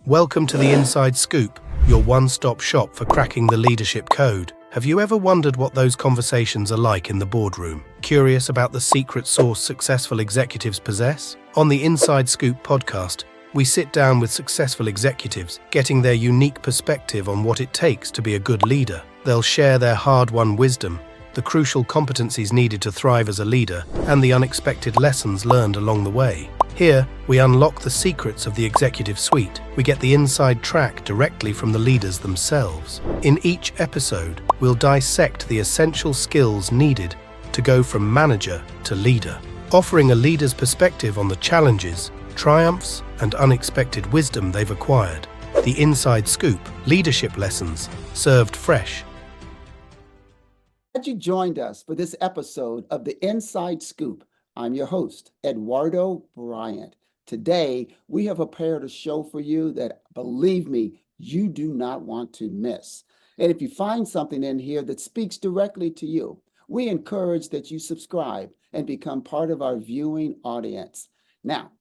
Welcome to the Inside Scoop, your one-stop shop for cracking the leadership code. Have you ever wondered what those conversations are like in the boardroom? Curious about the secret sauce successful executives possess? On the Inside Scoop podcast, we sit down with successful executives, getting their unique perspective on what it takes to be a good leader. They'll share their hard-won wisdom, the crucial competencies needed to thrive as a leader, and the unexpected lessons learned along the way. Here, we unlock the secrets of the executive suite. We get the inside track directly from the leaders themselves. In each episode, we'll dissect the essential skills needed to go from manager to leader, offering a leader's perspective on the challenges, triumphs, and unexpected wisdom they've acquired. The Inside Scoop, leadership lessons, served fresh. Glad you joined us for this episode of the Inside Scoop. I'm your host, Eduardo Bryant. Today, we have prepared a show for you that, believe me, you do not want to miss. And if you find something in here that speaks directly to you, we encourage that you subscribe and become part of our viewing audience. Now,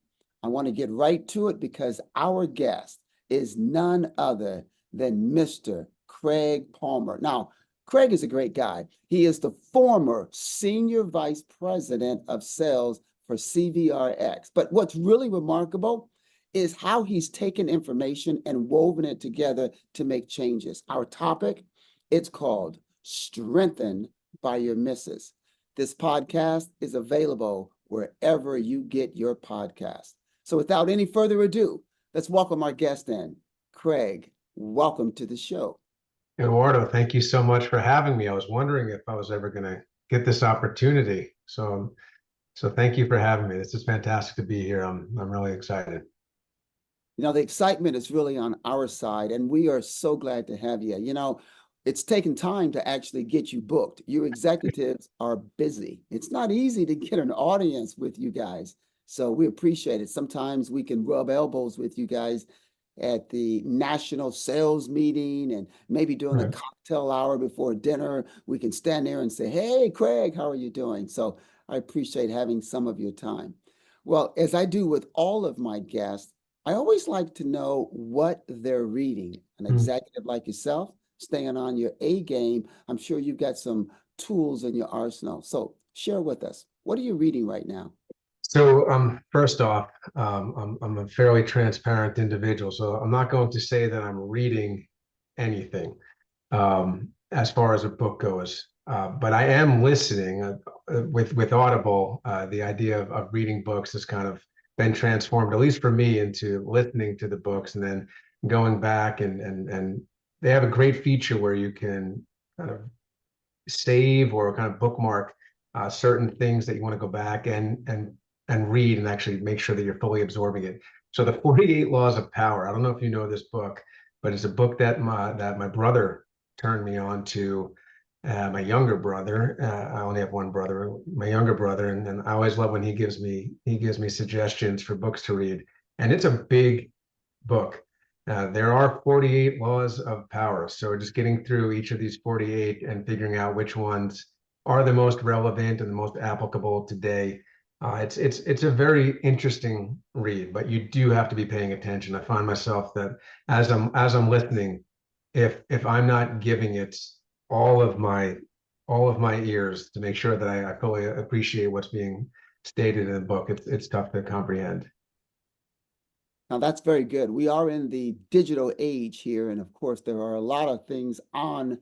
I want to get right to it because our guest is none other than Mr. Craig Palmer. Now, Craig is a great guy. He is the former Senior Vice President of Sales for CVRX. But what's really remarkable is how he's taken information and woven it together to make changes. Our topic, it's called Strengthened by Your Misses. This podcast is available wherever you get your podcast. So without any further ado, let's welcome our guest in. Craig, welcome to the show. Eduardo, thank you so much for having me. I was wondering if I was ever going to get this opportunity. So thank you for having me. This is fantastic to be here. I'm really excited. You know, the excitement is really on our side, and we are so glad to have you. You know, it's taken time to actually get you booked. You executives are busy. It's not easy to get an audience with you guys. So we appreciate it. Sometimes we can rub elbows with you guys at the national sales meeting and maybe during the cocktail hour before dinner. We can stand there and say, hey, Craig, how are you doing? So I appreciate having some of your time. Well, as I do with all of my guests, I always like to know what they're reading. An executive like yourself, staying on your A game, I'm sure you've got some tools in your arsenal. So share with us, what are you reading right now? So first off, I'm a fairly transparent individual, so I'm not going to say that I'm reading anything as far as a book goes. But I am listening with Audible. The idea of reading books has kind of been transformed, at least for me, into listening to the books and then going back and they have a great feature where you can kind of save or kind of bookmark certain things that you want to go back and read and actually make sure that you're fully absorbing it. So the 48 Laws of Power, I don't know if you know this book, but it's a book that my brother turned me on to, my younger brother. I only have one brother, my younger brother, and I always love when he gives me suggestions for books to read. And it's a big book. There are 48 laws of power. So just getting through each of these 48 and figuring out which ones are the most relevant and the most applicable today. It's a very interesting read, but you do have to be paying attention. I find myself that as I'm listening, if I'm not giving it all of my ears to make sure that I fully appreciate what's being stated in the book, it's tough to comprehend. Now, that's very good. We are in the digital age here. And of course, there are a lot of things on,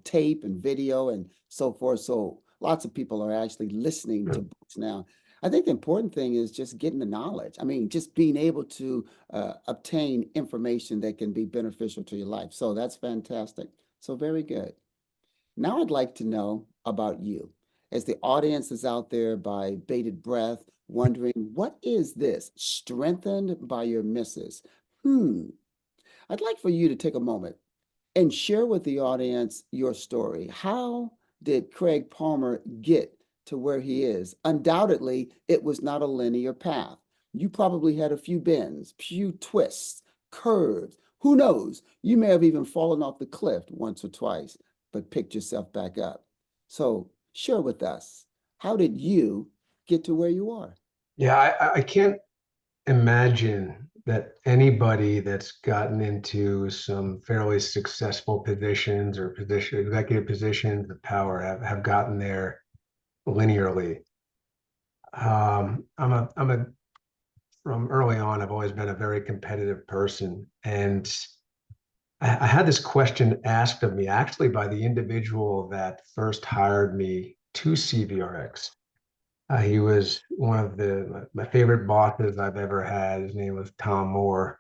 tape and video and so forth. So lots of people are actually listening to books now. I think the important thing is just getting the knowledge. I mean, just being able to obtain information that can be beneficial to your life. So that's fantastic. So very good. Now I'd like to know about you. As the audience is out there by bated breath, wondering, what is this? Strengthened by your misses. I'd like for you to take a moment and share with the audience your story. How did Craig Palmer get to where he is? Undoubtedly, it was not a linear path. You probably had a few bends, few twists, curves. Who knows? You may have even fallen off the cliff once or twice, but picked yourself back up. So share with us, how did you get to where you are? Yeah, I can't imagine that anybody that's gotten into some fairly successful positions or executive positions of power have gotten there linearly. From early on, I've always been a very competitive person. And I had this question asked of me actually by the individual that first hired me to CVRX. He was one of my favorite bosses I've ever had. His name was Tom Moore.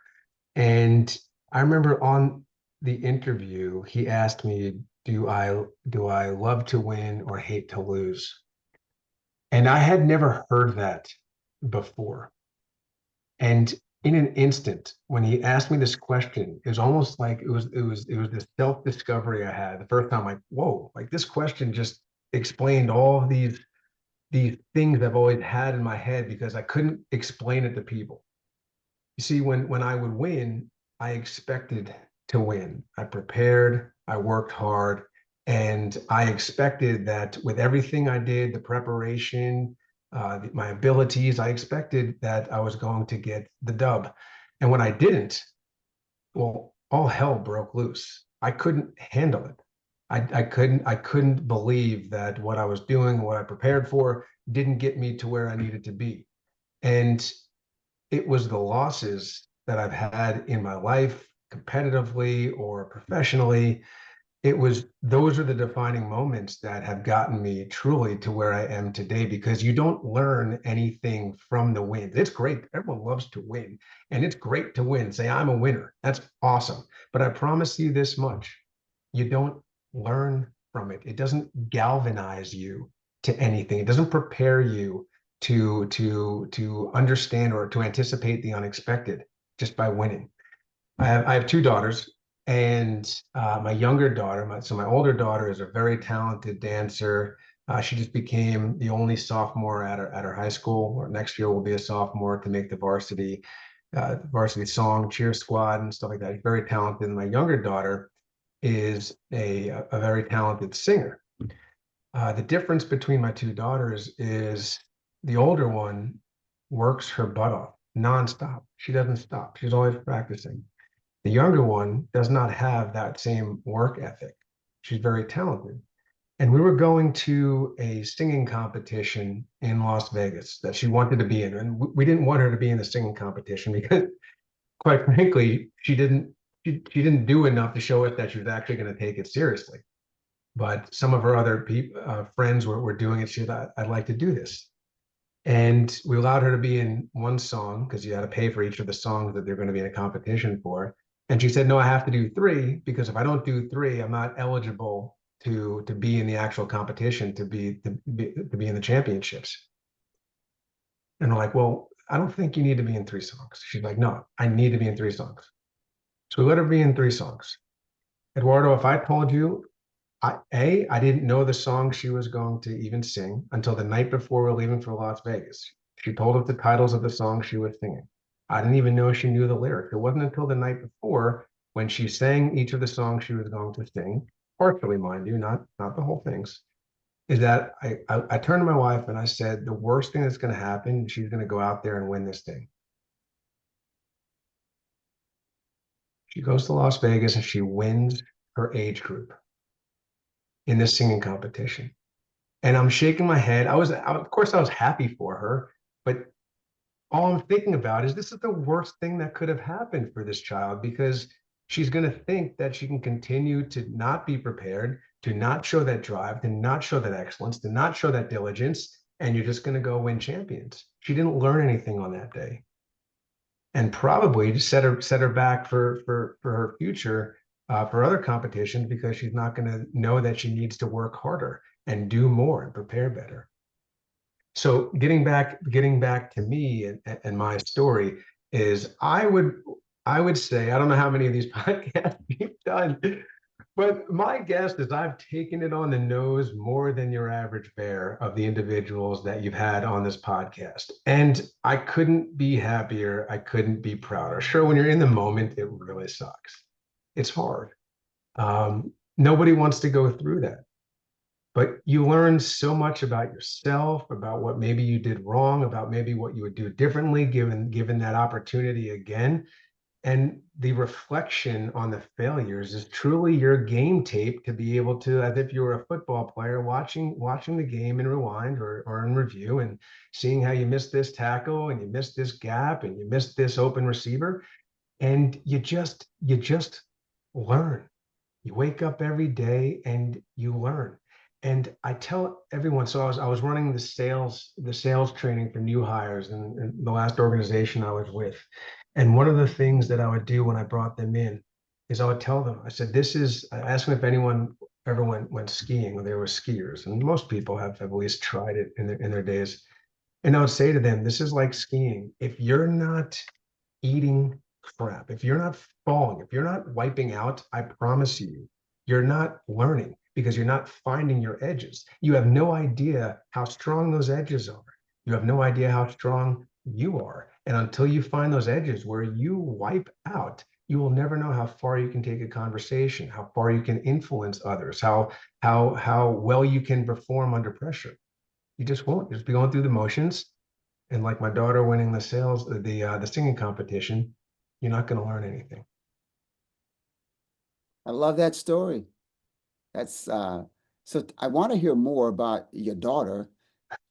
And I remember on the interview, he asked me, do I love to win or hate to lose? And I had never heard that before. And in an instant, when he asked me this question, it was almost like it was this self-discovery I had the first time, like, whoa, like this question just explained all of these things I've always had in my head because I couldn't explain it to people. You see, when I would win, I expected to win. I prepared, I worked hard, and I expected that with everything I did, the preparation, my abilities, I expected that I was going to get the dub. And when I didn't, well, all hell broke loose. I couldn't handle it. I couldn't believe that what I was doing, what I prepared for, didn't get me to where I needed to be. And it was the losses that I've had in my life, competitively or professionally. Those are the defining moments that have gotten me truly to where I am today, because you don't learn anything from the wins. It's great. Everyone loves to win, and it's great to win. Say, I'm a winner. That's awesome. But I promise you this much, you don't learn from it. It doesn't galvanize you to anything. It doesn't prepare you to understand or to anticipate the unexpected just by winning. I have two daughters, and my younger daughter, my older daughter is a very talented dancer. She just became the only sophomore at her high school, or next year will be a sophomore to make the varsity song cheer squad and stuff like that. She's very talented. And my younger daughter is a very talented singer. The difference between my two daughters is the older one works her butt off nonstop. She doesn't stop. She's always practicing. The younger one does not have that same work ethic. She's very talented. And we were going to a singing competition in Las Vegas that she wanted to be in. And we didn't want her to be in the singing competition because, quite frankly, she didn't do enough to show us that she was actually going to take it seriously. But some of her other friends were doing it. She said, I'd like to do this. And we allowed her to be in one song because you had to pay for each of the songs that they're going to be in a competition for. And she said, no, I have to do three, because if I don't do three, I'm not eligible to be in the actual competition, to be in the championships. And we're like, well, I don't think you need to be in three songs. She's like, no, I need to be in three songs. So we let her be in three songs. Eduardo, if I told you, I didn't know the song she was going to even sing until the night before we were leaving for Las Vegas. She told us the titles of the songs she was singing. I didn't even know she knew the lyrics. It wasn't until the night before, when she sang each of the songs she was going to sing, partially, mind you, not the whole things, is that I turned to my wife and I said, the worst thing that's going to happen, she's going to go out there and win this thing. She goes to Las Vegas and she wins her age group in this singing competition. And I'm shaking my head. Of course, I was happy for her, but all I'm thinking about is this is the worst thing that could have happened for this child, because she's going to think that she can continue to not be prepared, to not show that drive, to not show that excellence, to not show that diligence, and you're just going to go win champions. She didn't learn anything on that day, and probably just set her back for her future, for other competitions, because she's not going to know that she needs to work harder and do more and prepare better. So getting back to me and my story is, I would say, I don't know how many of these podcasts you've done, but my guess is I've taken it on the nose more than your average bear of the individuals that you've had on this podcast. And I couldn't be happier. I couldn't be prouder. Sure, when you're in the moment, it really sucks. It's hard. Nobody wants to go through that. but you learn so much about yourself, about what maybe you did wrong, about maybe what you would do differently given that opportunity again. And the reflection on the failures is truly your game tape to be able to, as if you were a football player watching the game in rewind or in review and seeing how you missed this tackle and you missed this gap and you missed this open receiver. And you just learn. You wake up every day and you learn. And I tell everyone, so I was running the sales training for new hires in the last organization I was with. And one of the things that I would do when I brought them in is I would tell them, I said, I asked them if anyone ever went skiing or they were skiers. And most people have at least tried it in their days. And I would say to them, this is like skiing. If you're not eating crap, if you're not falling, if you're not wiping out, I promise you, you're not learning because you're not finding your edges. You have no idea how strong those edges are. You have no idea how strong you are. And until you find those edges where you wipe out, you will never know how far you can take a conversation, how far you can influence others, how well you can perform under pressure. You just won't. You'll just be going through the motions. And like my daughter winning the singing competition, you're not going to learn anything. I love that story. That's so I want to hear more about your daughter.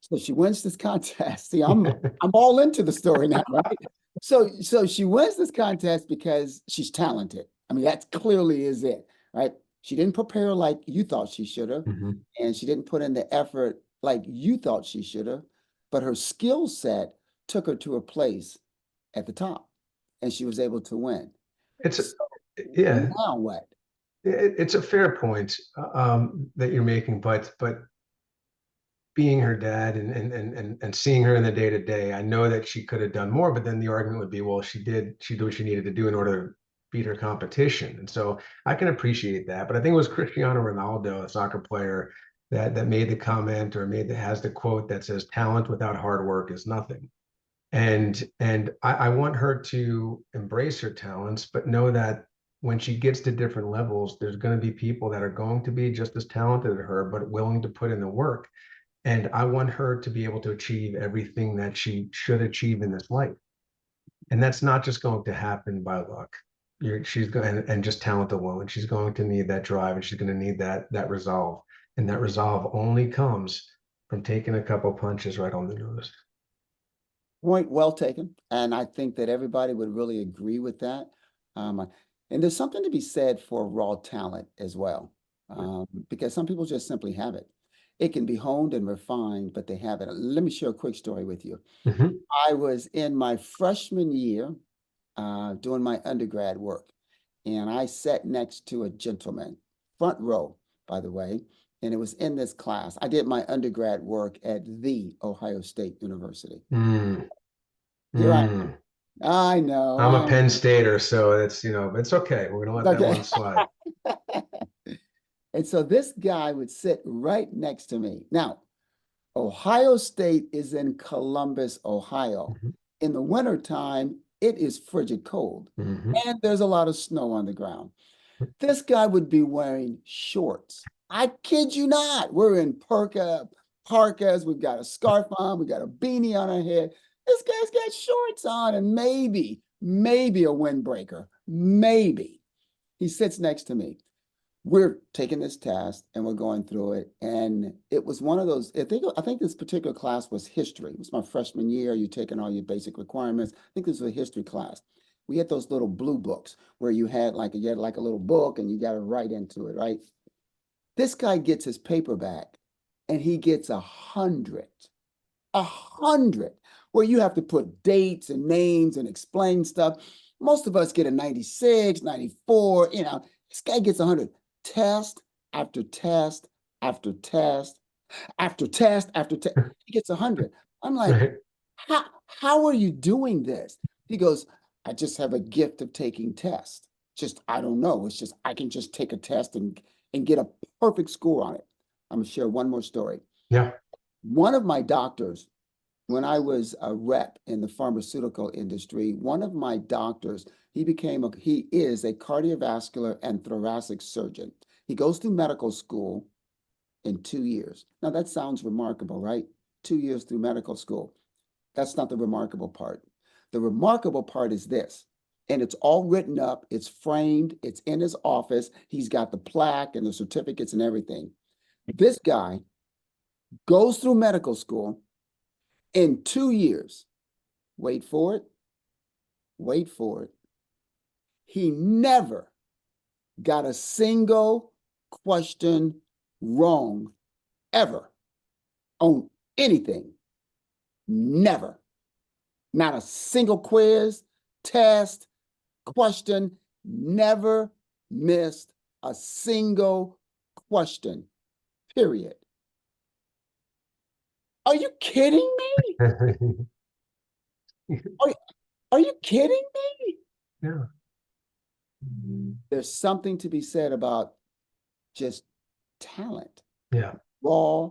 So she wins this contest. See, I'm all into the story now, right? So she wins this contest because she's talented. I mean, that clearly is it, right? She didn't prepare like you thought she should have, Mhm. and she didn't put in the effort like you thought she should have, but her skill set took her to a place at the top, and she was able to win. It's So yeah, now what? it's a fair point that you're making, but being her dad and seeing her in the day to day, I know that she could have done more. But then the argument would be, well, she did what she needed to do in order to beat her competition, and so I can appreciate that. But I think it was Cristiano Ronaldo, a soccer player, that made the comment or has the quote that says, "Talent without hard work is nothing." And I want her to embrace her talents, but know that when she gets to different levels, there's going to be people that are going to be just as talented as her, but willing to put in the work. And I want her to be able to achieve everything that she should achieve in this life. And that's not just going to happen by luck. She's going and just talent alone. She's going to need that drive, and she's going to need that resolve. And that resolve only comes from taking a couple punches right on the nose. Point well taken. And I think that everybody would really agree with that. Um, and there's something to be said for raw talent as well, because some people just simply have it. It can be honed and refined, but they have it. Let me share a quick story with you. Mhm. I was in my freshman year doing my undergrad work, and I sat next to a gentleman, front row, by the way, and it was in this class. I did my undergrad work at the Ohio State University. Mm, Here mm. I know, I'm a I Penn know. Stater, so it's okay. We're gonna let that Okay. one slide. And so this guy would sit right next to me. Now, Ohio State is in Columbus, Ohio. Mhm, In the wintertime, it is frigid cold, mhm. and there's a lot of snow on the ground. This guy would be wearing shorts. I kid you not. We're in parkas. We've got a scarf on. We've got a beanie on our head. This guy's got shorts on and maybe a windbreaker. Maybe. He sits next to me. We're taking this test and we're going through it. And it was one of those, I think this particular class was history. It was my freshman year. You're taking all your basic requirements. I think this was a history class. We had those little blue books where you had like a little book and you got to write into it, right? This guy gets his paper back and he gets 100, where you have to put dates and names and explain stuff. Most of us get a 96, 94, this guy gets 100. Test after test after test after test after test. He gets 100. I'm like, Right. how are you doing this? He goes, I just have a gift of taking tests. Just, I don't know. It's just, I can just take a test and get a perfect score on it. I'm going to share one more story. Yeah. One of my doctors, when I was a rep in the pharmaceutical industry, one of my doctors, he is a cardiovascular and thoracic surgeon. He goes through medical school in 2 years. Now, that sounds remarkable, right? 2 years through medical school. That's not the remarkable part. The remarkable part is this, and it's all written up, it's framed, it's in his office. He's got the plaque and the certificates and everything. This guy goes through medical school in 2 years. Wait for it. Wait for it. He never got a single question wrong ever on anything. Never. Not a single quiz, test, question. Never missed a single question, period. Are you kidding me? Are you kidding me? Yeah. There's something to be said about just talent, Yeah. raw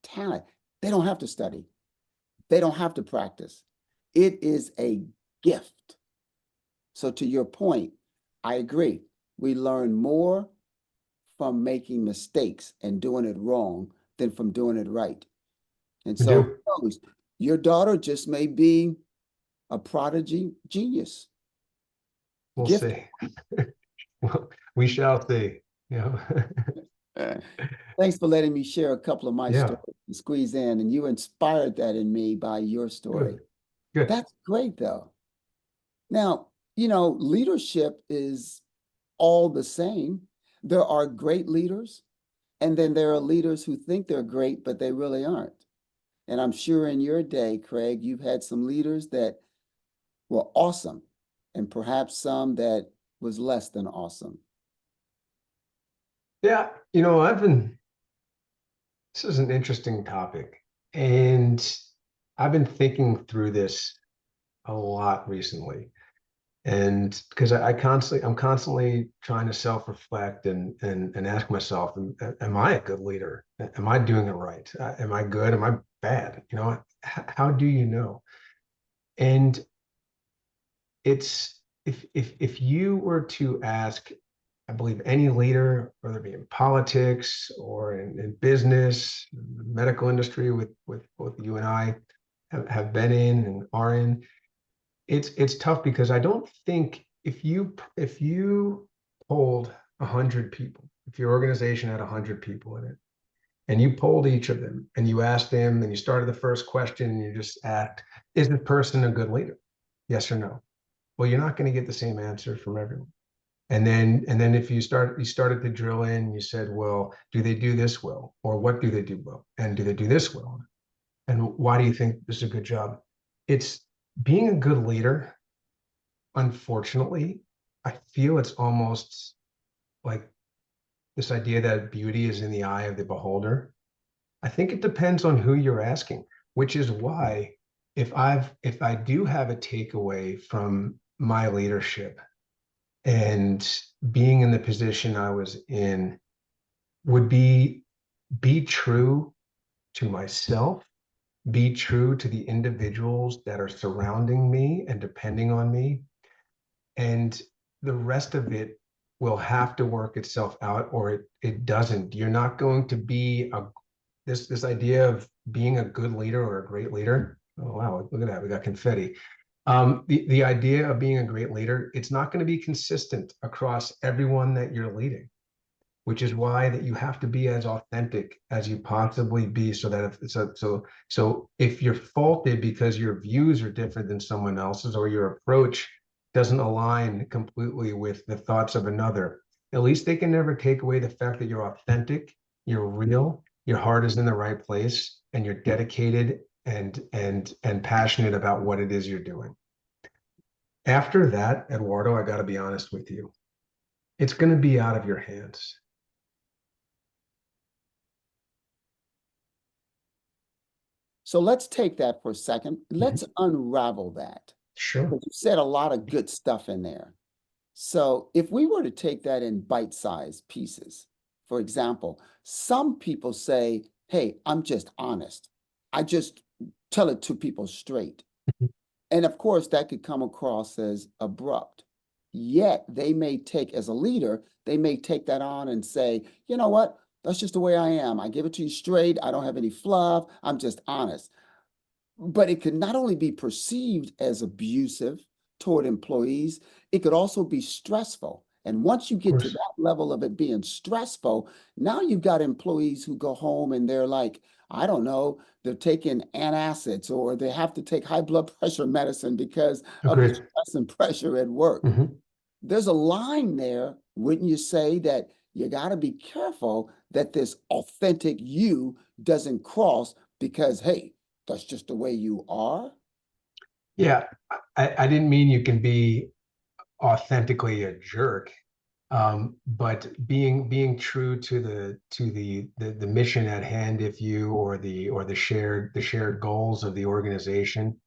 talent. They don't have to study. They don't have to practice. It is a gift. So to your point, I agree. We learn more from making mistakes and doing it wrong than from doing it right. And We so do. who knows? Your daughter just may be a prodigy genius. We'll Gifted. see. Well, we shall see. You know. Thanks for letting me share a couple of my Yeah. stories and squeeze in, and you inspired that in me by your story. Good. That's great, though. Now, leadership is all the same. There are great leaders, and then there are leaders who think they're great, but they really aren't. And I'm sure in your day, Craig, you've had some leaders that were awesome, and perhaps some that was less than awesome. Yeah. This is an interesting topic. And I've been thinking through this a lot recently. And because I'm constantly trying to self-reflect and ask myself, am I a good leader? Am I doing it right? Am I good? Am I bad? How do you know? And it's if you were to ask, I believe, any leader, whether it be in politics or in business, the medical industry, with both you and I have been in and are in, it's tough because I don't think if you polled 100 people, if your organization had 100 people in it, and you polled each of them and you asked them and you started the first question and you just asked, is this person a good leader? Yes or no? Well, you're not going to get the same answer from everyone. And then if you started to drill in, you said, well, do they do this well? Or what do they do well? And do they do this well? And why do you think this is a good job? It's being a good leader. Unfortunately, I feel it's almost like this idea that beauty is in the eye of the beholder. I think it depends on who you're asking, which is why if I do have a takeaway from my leadership and being in the position I was in, would be true to myself, be true to the individuals that are surrounding me and depending on me, and the rest of it will have to work itself out, or it doesn't. You're not going to be this idea of being a good leader or a great leader. Oh wow, look at that, we got confetti. The idea of being a great leader, it's not going to be consistent across everyone that you're leading, which is why that you have to be as authentic as you possibly be, so that so if you're faulted because your views are different than someone else's, or your approach doesn't align completely with the thoughts of another, at least they can never take away the fact that you're authentic, you're real, your heart is in the right place, and you're dedicated and passionate about what it is you're doing. After that, Eduardo, I got to be honest with you, it's going to be out of your hands. So let's take that for a second. Let's unravel that. Sure. Because you said a lot of good stuff in there. So if we were to take that in bite-sized pieces, for example, some people say, hey, I'm just honest. I just tell it to people straight. And of course, that could come across as abrupt. Yet they may take, as a leader, they may take that on and say, you know what? That's just the way I am. I give it to you straight. I don't have any fluff. I'm just honest. But it could not only be perceived as abusive toward employees, it could also be stressful. And once you Of get to course. that level of it being stressful, now you've got employees who go home and they're like, I don't know, they're taking antacids or they have to take high blood pressure medicine because of the Agreed. stress and pressure at work. Hmm. There's a line there, wouldn't you say, that you got to be careful that this authentic you doesn't cross because, hey, that's just the way you are? Yeah, I didn't mean you can be authentically a jerk, but being true to the mission at hand, if you or the shared goals of the organization.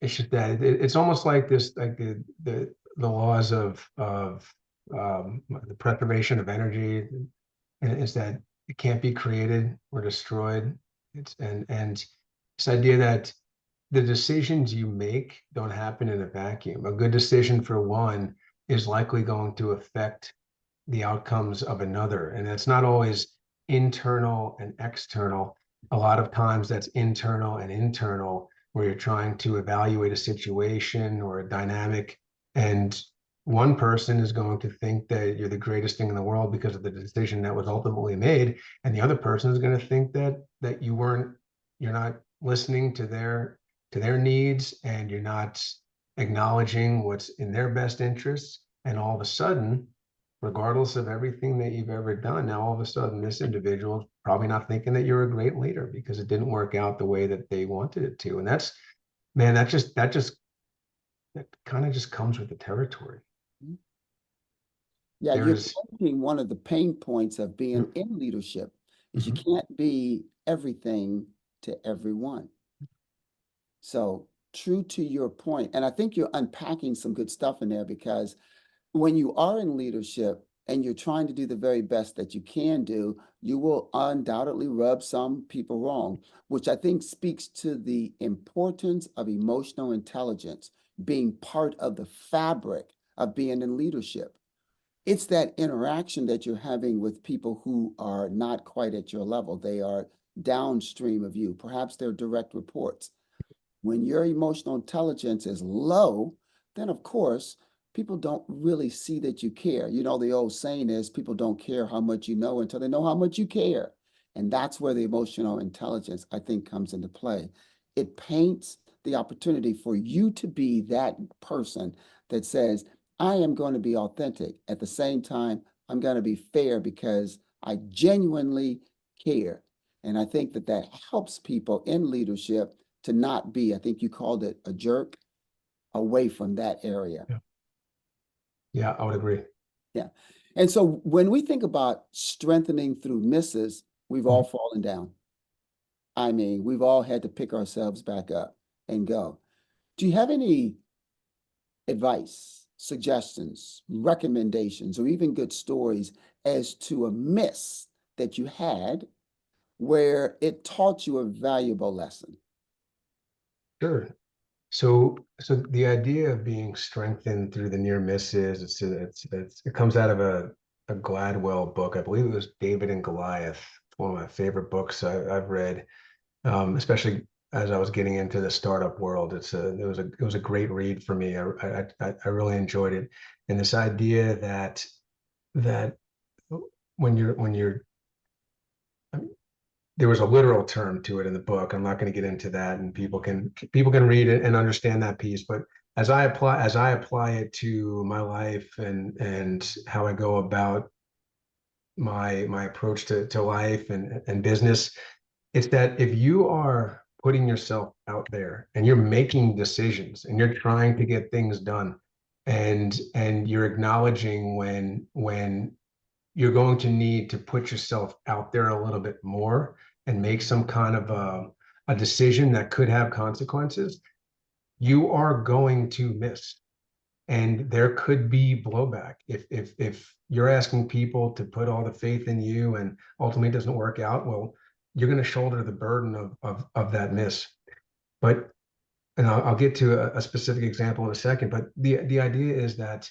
It's just that it's almost like this, like the laws of the preservation of energy, and is that it can't be created or destroyed. And this idea that the decisions you make don't happen in a vacuum. A good decision for one is likely going to affect the outcomes of another. And that's not always internal and external. A lot of times that's internal and internal, where you're trying to evaluate a situation or a dynamic. And one person is going to think that you're the greatest thing in the world because of the decision that was ultimately made. And the other person is going to think that you're not listening to their needs, and you're not acknowledging what's in their best interests. And all of a sudden, regardless of everything that you've ever done, now all of a sudden this individual is probably not thinking that you're a great leader because it didn't work out the way that they wanted it to. And that's, man, that kind of just comes with the territory. Yeah, you're There's pointing one of the pain points of being in leadership is you Mhm. can't be everything to everyone. So true to your point, and I think you're unpacking some good stuff in there because when you are in leadership and you're trying to do the very best that you can do, you will undoubtedly rub some people wrong, which I think speaks to the importance of emotional intelligence being part of the fabric of being in leadership. It's that interaction that you're having with people who are not quite at your level. They are downstream of you. Perhaps they're direct reports. When your emotional intelligence is low, then of course, people don't really see that you care. You know, the old saying is people don't care how much you know until they know how much you care. And that's where the emotional intelligence, I think, comes into play. It paints the opportunity for you to be that person that says, I am going to be authentic. At the same time, I'm going to be fair because I genuinely care. And I think that that helps people in leadership to not be, I think you called it a jerk, away from that area. Yeah. Yeah, I would agree. Yeah. And so when we think about strengthening through misses, we've all Mhm. fallen down. I mean, we've all had to pick ourselves back up and go. Do you have any advice, suggestions, recommendations, or even good stories as to a miss that you had where it taught you a valuable lesson? Sure. So the idea of being strengthened through the near misses, it comes out of a Gladwell book. I believe it was David and Goliath. It's one of my favorite books I've read, especially as I was getting into the startup world. It was a great read for me. I really enjoyed it, and this idea that when you're there was a literal term to it in the book. I'm not going to get into that, and people can read it and understand that piece. But as I apply it to my life and how I go about my approach to life and business, it's that if you are putting yourself out there and you're making decisions and you're trying to get things done, and you're acknowledging when you're going to need to put yourself out there a little bit more and make some kind of a decision that could have consequences, you are going to miss. And there could be blowback. If you're asking people to put all the faith in you and ultimately it doesn't work out, well, you're going to shoulder the burden of that miss. But and I'll get to a specific example in a second, but the idea is that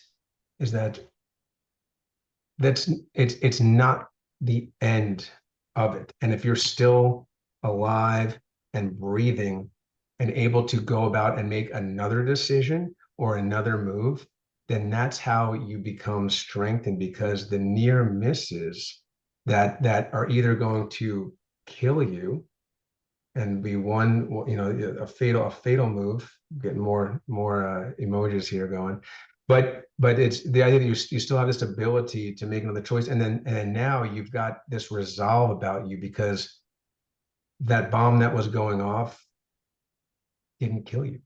it's not the end of it. And if you're still alive and breathing and able to go about and make another decision or another move, then that's how you become strengthened, because the near misses that are either going to kill you and be one, a fatal move. Getting more emojis here going, but it's the idea that you still have this ability to make another choice, and then now you've got this resolve about you, because that bomb that was going off didn't kill you.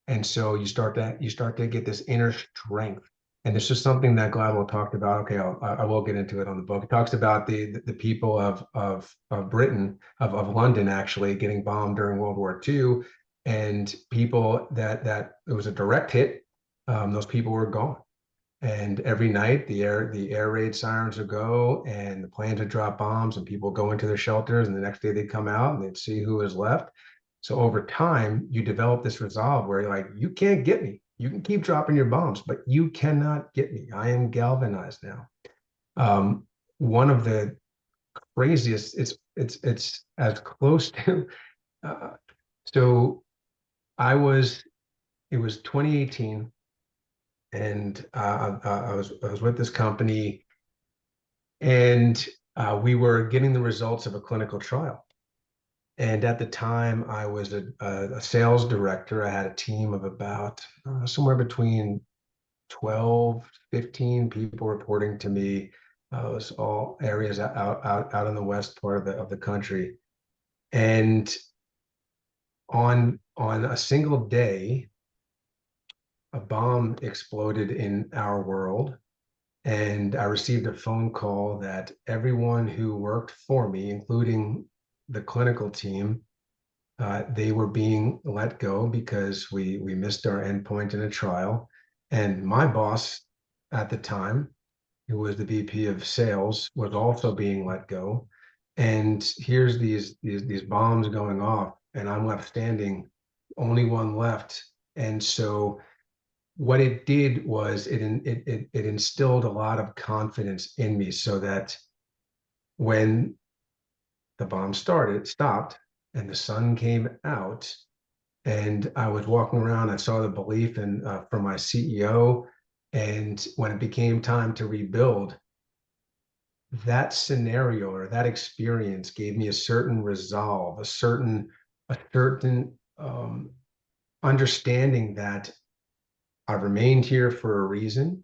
And so you start to get this inner strength. And this is something that Gladwell talked about. Okay, I will get into it on the book. He talks about the people of Britain, of London, actually getting bombed during World War II, and people that it was a direct hit. Those people were gone. And every night the air raid sirens would go, and the planes would drop bombs, and people would go into their shelters, and the next day they'd come out and they'd see who was left. So over time, you develop this resolve where you're like, you can't get me. You can keep dropping your bombs, but you cannot get me. I am galvanized now. One of the craziest, it's as close to, uh, so it was 2018, and I was with this company, and we were getting the results of a clinical trial. And at the time, I was a sales director. I had a team of about somewhere between 12, 15 people reporting to me. It was all areas out in the west part of the country. And on a single day, a bomb exploded in our world. And I received a phone call that everyone who worked for me, including the clinical team, they were being let go because we missed our endpoint in a trial. And my boss at the time, who was the VP of sales, was also being let go. And here's these bombs going off, and I'm left standing, only one left. And so what it did was it instilled a lot of confidence in me, so that when the bomb stopped, and the sun came out, and I was walking around, I saw the belief from my CEO. And when it became time to rebuild, that scenario or that experience gave me a certain resolve, a certain understanding that I remained here for a reason,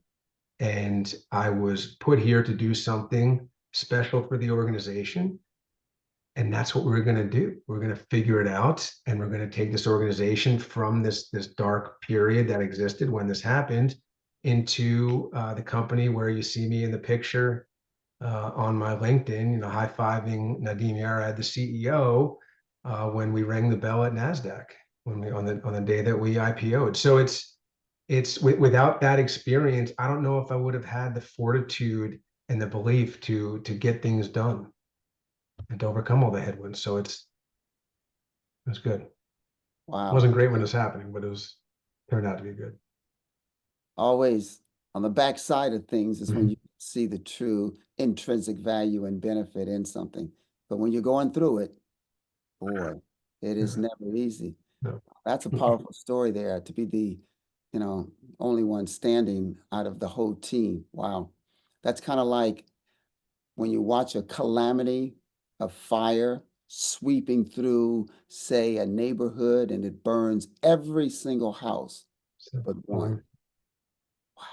and I was put here to do something special for the organization. And that's what we're going to do. We're going to figure it out, and we're going to take this organization from this dark period that existed when this happened into the company where you see me in the picture on my LinkedIn, high-fiving Nadim Yarad, the CEO, when we rang the bell at NASDAQ, on the day that we IPO'd. So without that experience, I don't know if I would have had the fortitude and the belief to get things done and to overcome all the headwinds. So it's good. It Wow. wasn't great when it was happening, but turned out to be good. Always on the back side of things is when Mhm. you see the true intrinsic value and benefit in something. But when you're going through it, boy, it is Yeah. never easy. No. That's a powerful story there, to be the, only one standing out of the whole team. Wow. That's kind of like when you watch a calamity, a fire sweeping through, say, a neighborhood, and it burns every single house So, but one. Wow.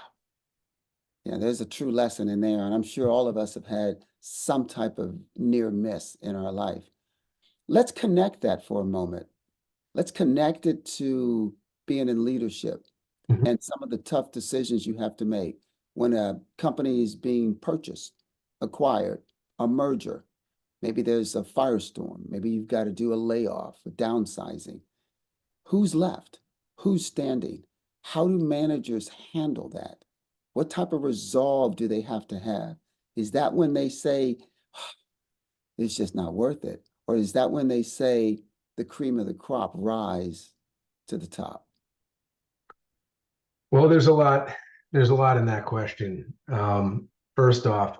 Yeah, there's a true lesson in there. And I'm sure all of us have had some type of near miss in our life. Let's connect that for a moment. Let's connect it to being in leadership mhm. and some of the tough decisions you have to make when a company is being purchased, acquired, a merger. Maybe there's a firestorm. Maybe you've got to do a layoff, a downsizing. Who's left? Who's standing? How do managers handle that? What type of resolve do they have to have? Is that when they say, it's just not worth it? Or is that when they say the cream of the crop rise to the top? Well, there's a lot in that question. first off,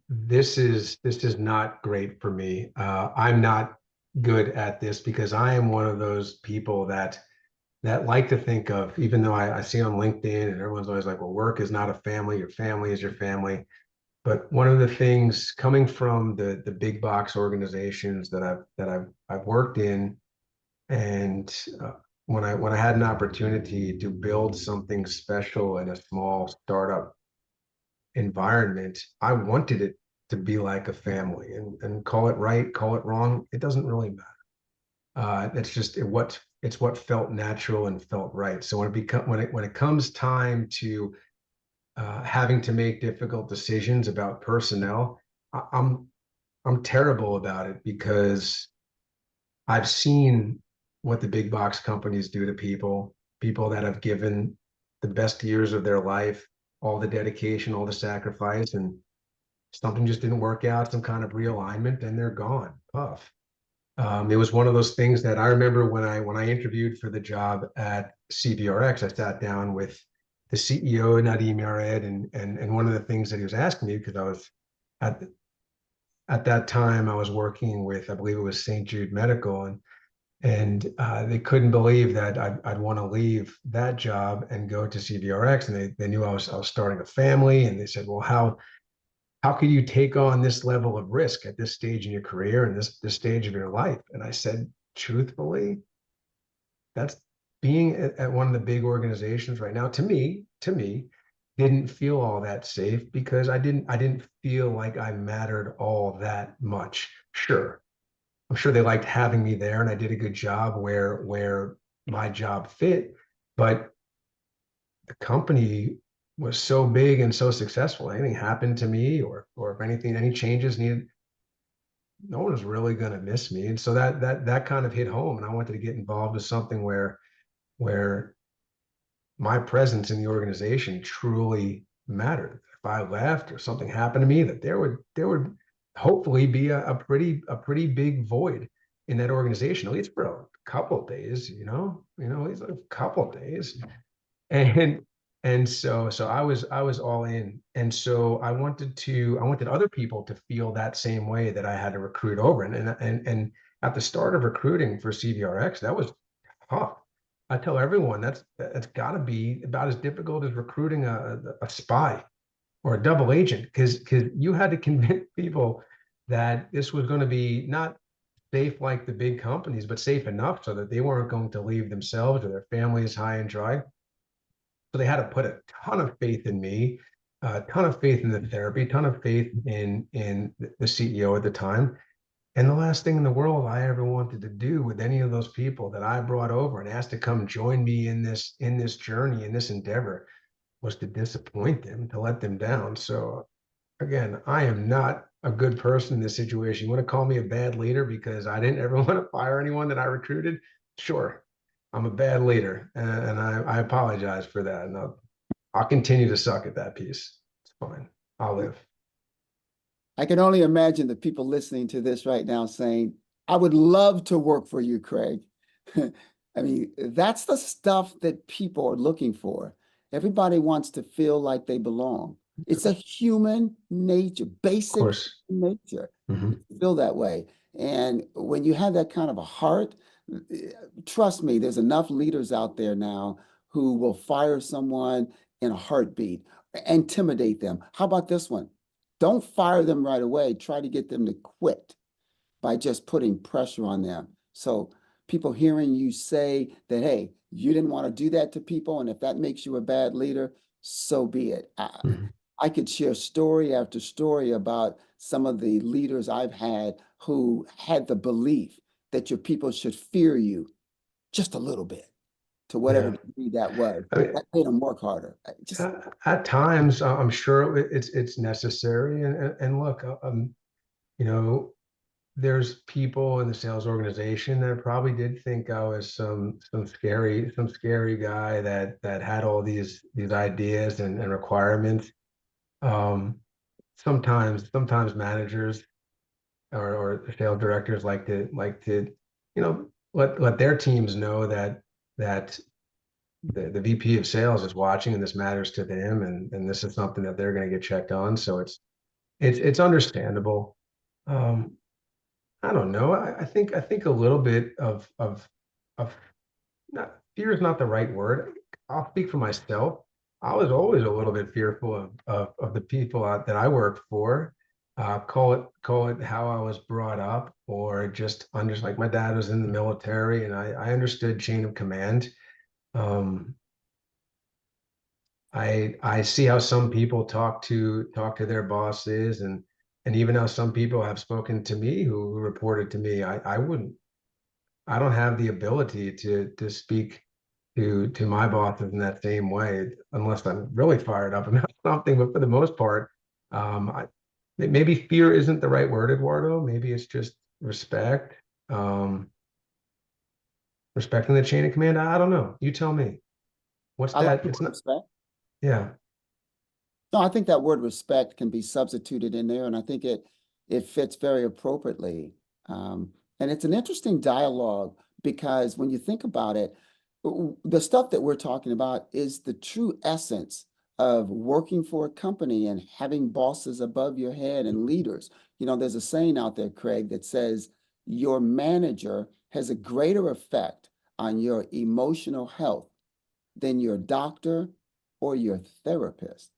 this is not great for me. I'm not good at this because I am one of those people that like to think of, even though I see on LinkedIn and everyone's always like, well, work is not a family, your family is your family. But one of the things coming from the big box organizations that I've worked in, and when I had an opportunity to build something special in a small startup environment, I wanted it to be like a family, and call it right, call it wrong, it doesn't really matter. It's just it's what felt natural and felt right. So when it comes time to having to make difficult decisions about personnel, I, I'm I'm terrible about it because I've seen what the big box companies do to people that have given the best years of their life, all the dedication, all the sacrifice, and something just didn't work out, some kind of realignment, and they're gone. Puff. It was one of those things that I remember when I interviewed for the job at CVRX. I sat down with the CEO, Nadim Yared, and one of the things that he was asking me, because I was at at that time I was working with, I believe it was St. Jude Medical, and they couldn't believe that I'd want to leave that job and go to CVRX, and they knew I was starting a family, and they said, well, how can you take on this level of risk at this stage in your career and this stage of your life? And I said, truthfully, that's being at one of the big organizations right now, to me, didn't feel all that safe because I didn't feel like I mattered all that much. Sure, I'm sure they liked having me there, and I did a good job where my job fit, but the company was so big and so successful. Anything happened to me, or if anything, any changes needed, no one was really going to miss me. And so that kind of hit home, and I wanted to get involved with something where my presence in the organization truly mattered. If I left or something happened to me, that there would hopefully be a pretty big void in that organization, at least for a couple of days, at least a couple of days. And so I was all in. And so I wanted other people to feel that same way that I had to recruit over. And at the start of recruiting for CVRX, that was tough. I tell everyone that's got to be about as difficult as recruiting a spy or a double agent, because you had to convince people that this was going to be not safe like the big companies, but safe enough so that they weren't going to leave themselves or their families high and dry. So they had to put a ton of faith in me, a ton of faith in the therapy, a ton of faith in the CEO at the time. And the last thing in the world I ever wanted to do with any of those people that I brought over and asked to come join me in this journey, in this endeavor, was to disappoint them, to let them down. So again, I am not a good person in this situation. You want to call me a bad leader because I didn't ever want to fire anyone that I recruited? Sure, I'm a bad leader, and I apologize for that. And I'll continue to suck at that piece. It's fine. I'll live. I can only imagine the people listening to this right now saying, I would love to work for you, Craig. I mean, that's the stuff that people are looking for. Everybody wants to feel like they belong. It's a human nature, Of basic course. nature Mm-hmm. to feel that way. And when you have that kind of a heart, trust me, there's enough leaders out there now who will fire someone in a heartbeat, intimidate them. How about this one? Don't fire them right away. Try to get them to quit by just putting pressure on them. So people hearing you say that, hey, you didn't want to do that to people, and if that makes you a bad leader, so be it. Mm-hmm. I could share story after story about some of the leaders I've had who had the belief that your people should fear you just a little bit, to whatever Yeah. degree that was. I mean, That made them work harder. Just at times, I'm sure it's necessary. And look, you know, there's people in the sales organization that probably did think I was some scary guy that had all these ideas and requirements. Um, sometimes managers or sales directors like to let their teams know that the VP of sales is watching and this matters to them, and this is something that they're going to get checked on. So it's understandable. Um, I don't know. I think a little bit of not fear is not the right word. I'll speak for myself. I was always a little bit fearful of the people that I worked for. Call it how I was brought up, or just under like my dad was in the military, and I understood chain of command. Um, I see how some people talk to their bosses, and even how some people have spoken to me who reported to me. I wouldn't. I don't have the ability to speak to my bosses in that same way unless I'm really fired up about something. But for the most part, I maybe fear isn't the right word, Eduardo. Maybe it's just respect, um, respecting the chain of command. I don't know. You tell me. What's I like that? the It's word not. respect. Yeah, No, I think that word respect can be substituted in there, and I think it fits very appropriately. Um, and it's an interesting dialogue because when you think about it, the stuff that we're talking about is the true essence of working for a company and having bosses above your head and leaders. There's a saying out there, Craig, that says your manager has a greater effect on your emotional health than your doctor or your therapist.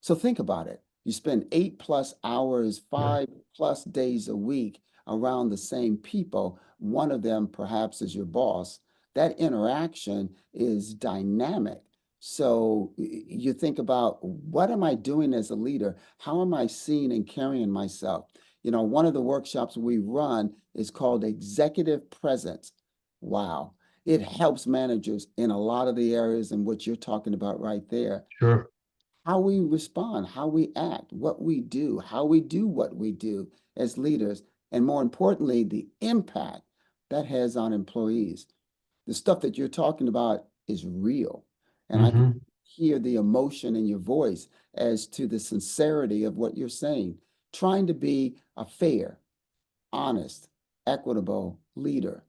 So think about it. You spend 8+ hours, yeah, 5+ days a week around the same people. One of them perhaps is your boss. That interaction is dynamic. So you think about, what am I doing as a leader? How am I seeing and carrying myself? One of the workshops we run is called Executive Presence. Wow. It helps managers in a lot of the areas in which you're talking about right there, sure. how we respond, how we act, what we do, how we do what we do as leaders, and more importantly, the impact that has on employees. The stuff that you're talking about is real. And I can Hmm. hear the emotion in your voice as to the sincerity of what you're saying, trying to be a fair, honest, equitable leader.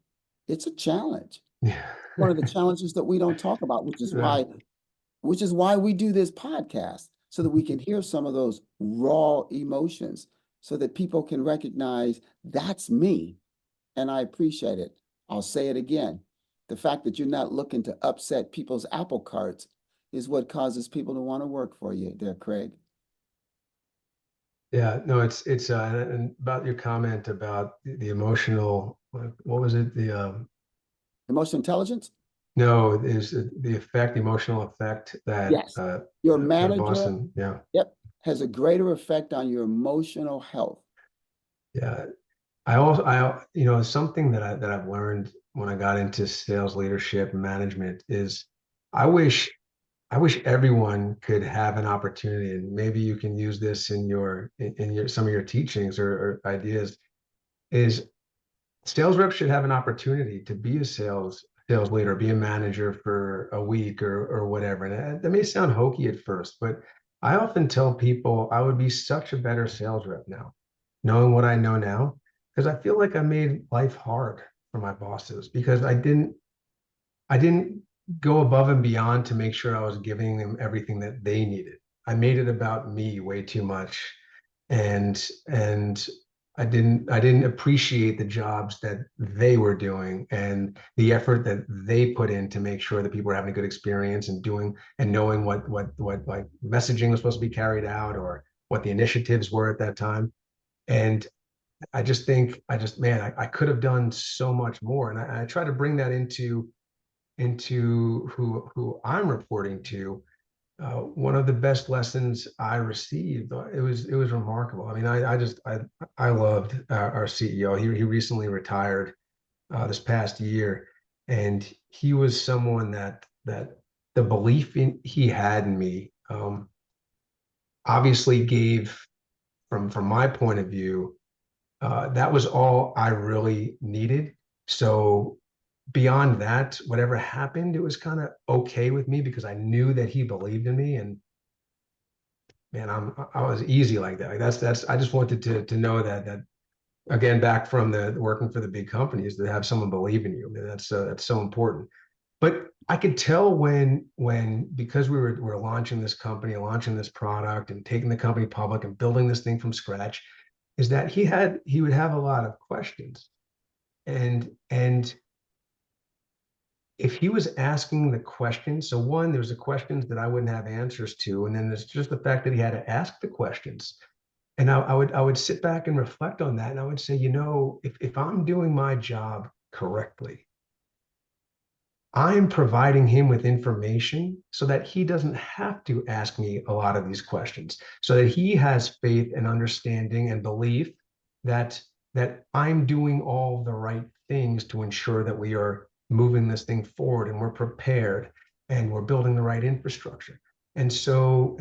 It's a challenge. Yeah. One of the challenges that we don't talk about, which is Yeah. why we do this podcast, so that we can hear some of those raw emotions, so that people can recognize that's me and I appreciate it. I'll say it again. The fact that you're not looking to upset people's apple carts is what causes people to want to work for you there, Craig. Yeah, no, it's and about your comment about the emotional, what was it? Emotional intelligence? No, is the effect, the emotional effect that Yes. Your that manager, Boston, yeah, yep, has a greater effect on your emotional health. yeah. Something that I've learned when I got into sales leadership and management is I wish I wish everyone could have an opportunity, and maybe you can use this in your some of your teachings or ideas, is sales reps should have an opportunity to be a sales leader, be a manager for a week or whatever. And that may sound hokey at first, but I often tell people I would be such a better sales rep now, knowing what I know now, because I feel like I made life hard for my bosses because I didn't go above and beyond to make sure I was giving them everything that they needed. I made it about me way too much, and I didn't appreciate the jobs that they were doing and the effort that they put in to make sure that people were having a good experience and doing and knowing what like messaging was supposed to be carried out or what the initiatives were at that time. And I just think man, I could have done so much more. And I try to bring that into who I'm reporting to. One of the best lessons I received, it was remarkable. I mean, I loved our CEO. He recently retired this past year, and he was someone that the belief he had in me obviously gave, from my point of view, that was all I really needed. So beyond that, whatever happened, it was kind of okay with me because I knew that he believed in me. And man, I was easy like that. Like that's I just wanted to know that again, back from the working for the big companies, to have someone believe in you. I mean, that's so important. But I could tell when because we're launching this company, launching this product, and taking the company public and building this thing from scratch, is that he would have a lot of questions. And if he was asking the questions, so one, there's the questions that I wouldn't have answers to, and then there's just the fact that he had to ask the questions. And I would sit back and reflect on that, and I would say, if I'm doing my job correctly, I'm providing him with information so that he doesn't have to ask me a lot of these questions, so that he has faith and understanding and belief that I'm doing all the right things to ensure that we are moving this thing forward and we're prepared and we're building the right infrastructure. And so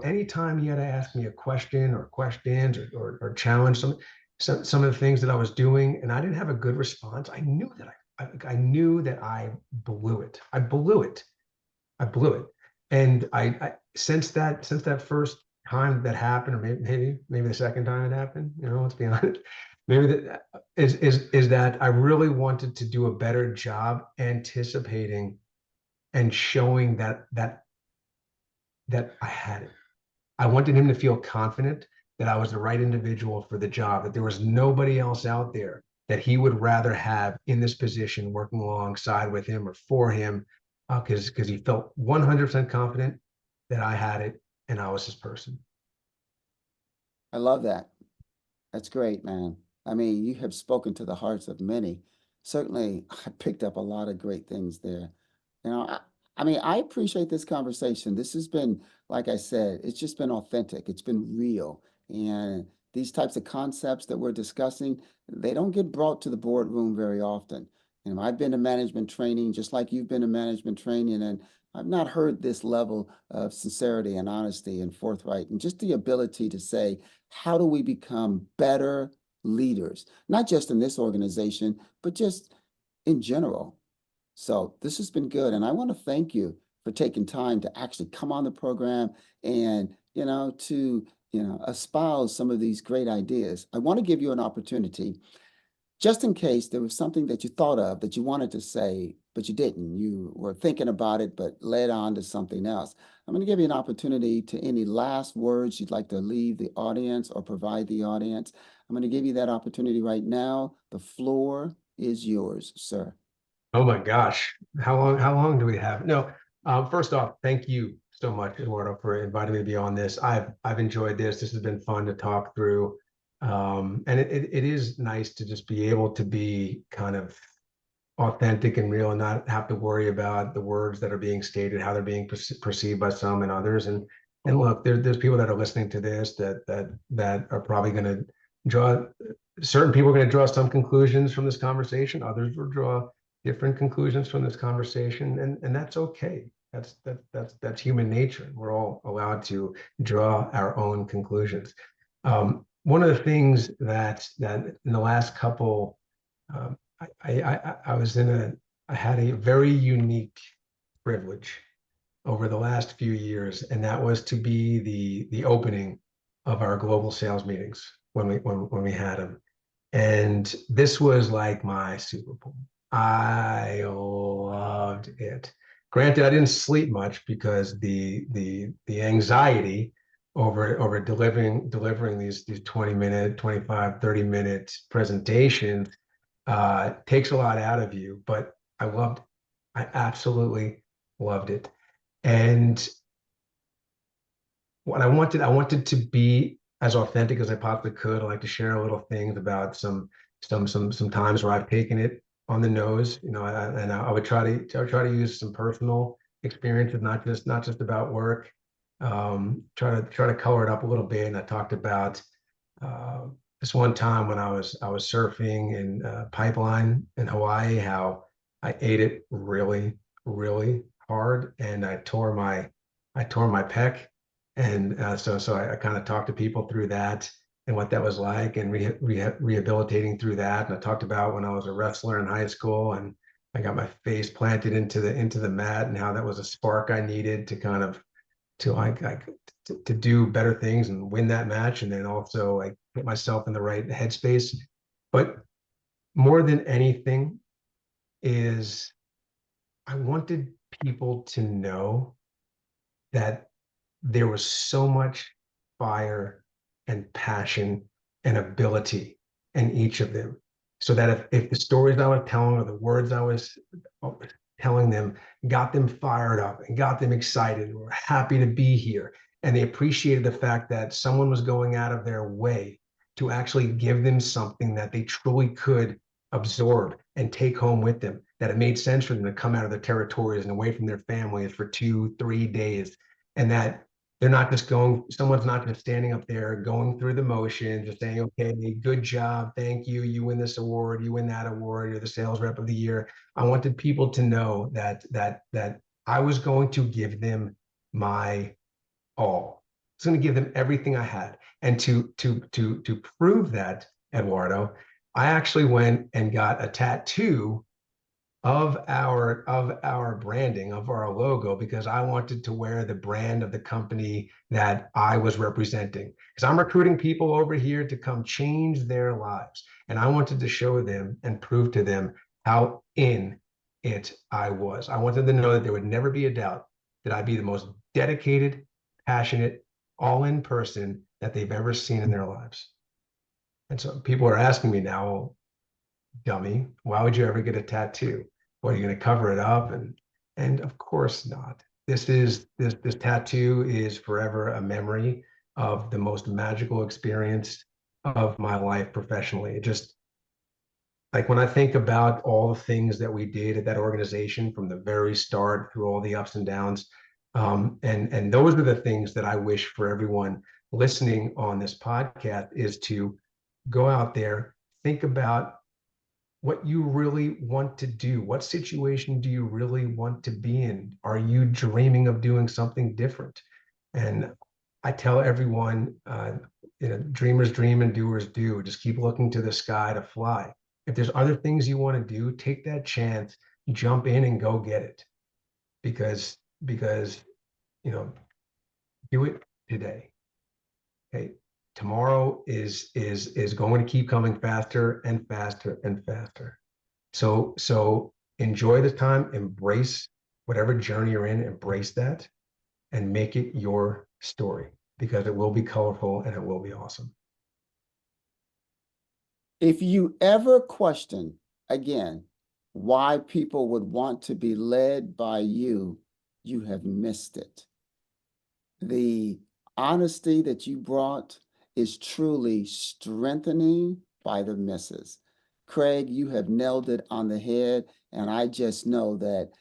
anytime he had to ask me a question or questions or challenge some of the things that I was doing and I didn't have a good response, I knew that I knew that I blew it. I blew it. I blew it. And I since that first time that happened, or maybe the second time it happened, let's be honest. Maybe that is that I really wanted to do a better job anticipating and showing that I had it. I wanted him to feel confident that I was the right individual for the job, that there was nobody else out there that he would rather have in this position working alongside with him or for him, because he felt 100% confident that I had it and I was his person. I love that. That's great, man. I mean, you have spoken to the hearts of many. Certainly, I picked up a lot of great things there. You know, I mean, I appreciate this conversation. This has been, like I said, it's just been authentic. It's been real. And these types of concepts that we're discussing, they don't get brought to the boardroom very often. I've been to management training, just like you've been to management training, and I've not heard this level of sincerity and honesty and forthright, and just the ability to say, how do we become better leaders, not just in this organization, but just in general? So this has been good. And I want to thank you for taking time to actually come on the program and, espouse some of these great ideas. I want to give you an opportunity just in case there was something that you thought of that you wanted to say, but you didn't. You were thinking about it, but led on to something else. I'm going to give you an opportunity to any last words you'd like to leave the audience or provide the audience. I'm going to give you that opportunity right now. The floor is yours, sir. Oh my gosh, how long do we have? No, first off, thank you so much, Eduardo, for inviting me to be on this. I've enjoyed this. This has been fun to talk through. And it is nice to just be able to be kind of authentic and real and not have to worry about the words that are being stated, how they're being perceived by some and others. And look, there's people that are listening to this that are probably going to draw, certain people are going to draw some conclusions from this conversation. Others will draw different conclusions from this conversation, and that's okay. That's human nature. We're all allowed to draw our own conclusions. One of the things that in the last couple, um, I had a very unique privilege over the last few years, and that was to be the opening of our global sales meetings when we had them. And this was like my Super Bowl. I loved it. Granted, I didn't sleep much because the anxiety over delivering these 20-minute, 25, 30-minute presentations takes a lot out of you, but I absolutely loved it. And what I wanted to be as authentic as I possibly could. I like to share little things about some times where I've taken it on the nose, and I would try to use some personal experiences, not just about work. Try to color it up a little bit. And I talked about uh, this one time when I was surfing in Pipeline in Hawaii, how I ate it really, really hard, and I tore my pec, and so I kind of talked to people through that and what that was like, and rehabilitating through that. And I talked about when I was a wrestler in high school, and I got my face planted into the mat, and how that was a spark I needed to kind of to do better things and win that match, and then also like put myself in the right headspace. But more than anything is I wanted people to know that there was so much fire and passion and ability in each of them. So that if the stories I was telling or the words I was telling them got them fired up and got them excited and were happy to be here, and they appreciated the fact that someone was going out of their way to actually give them something that they truly could absorb and take home with them, that it made sense for them to come out of their territories and away from their families for 2-3 days, and that they're not just someone's not just standing up there going through the motions, just saying, okay, good job, thank you, you win this award, you win that award, you're the sales rep of the year. I wanted people to know that I was going to give them my all. I was going to give them everything I had. And to prove that, Eduardo, I actually went and got a tattoo of our branding, of our logo, because I wanted to wear the brand of the company that I was representing. Because I'm recruiting people over here to come change their lives. And I wanted to show them and prove to them how in it I was. I wanted them to know that there would never be a doubt that I'd be the most dedicated, passionate, all-in person that they've ever seen in their lives. And so people are asking me now, well, dummy, why would you ever get a tattoo? What, are you going to cover it up? And of course not. This tattoo is forever a memory of the most magical experience of my life professionally. It just, like, when I think about all the things that we did at that organization from the very start through all the ups and downs, and those are the things that I wish for everyone listening on this podcast, is to go out there, think about what you really want to do. What situation do you really want to be in? Are you dreaming of doing something different? And I tell everyone, dreamers dream and doers do. Just keep looking to the sky to fly. If there's other things you want to do, take that chance, jump in and go get it. Because do it today. Okay. Tomorrow is going to keep coming faster and faster and faster. So enjoy the time, embrace whatever journey you're in, embrace that, and make it your story, because it will be colorful and it will be awesome. If you ever question, again, why people would want to be led by you, you have missed it. The honesty that you brought is truly strengthening by the misses. Craig, you have nailed it on the head, and I just know that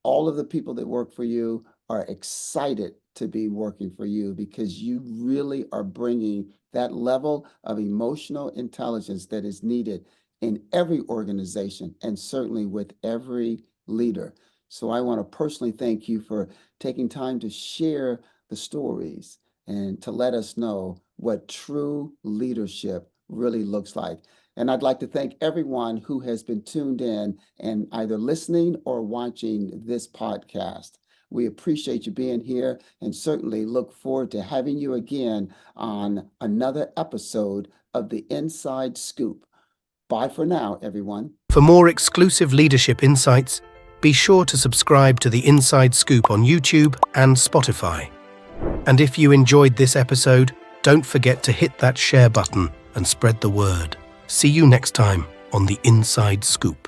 all of the people that work for you are excited to be working for you, because you really are bringing that level of emotional intelligence that is needed in every organization, and certainly with every leader. So I want to personally thank you for taking time to share the stories and to let us know what true leadership really looks like. And I'd like to thank everyone who has been tuned in and either listening or watching this podcast. We appreciate you being here, and certainly look forward to having you again on another episode of the Inside Scoop. Bye for now, everyone. For more exclusive leadership insights, be sure to subscribe to the Inside Scoop on YouTube and Spotify. And if you enjoyed this episode, don't forget to hit that share button and spread the word. See you next time on the Inside Scoop.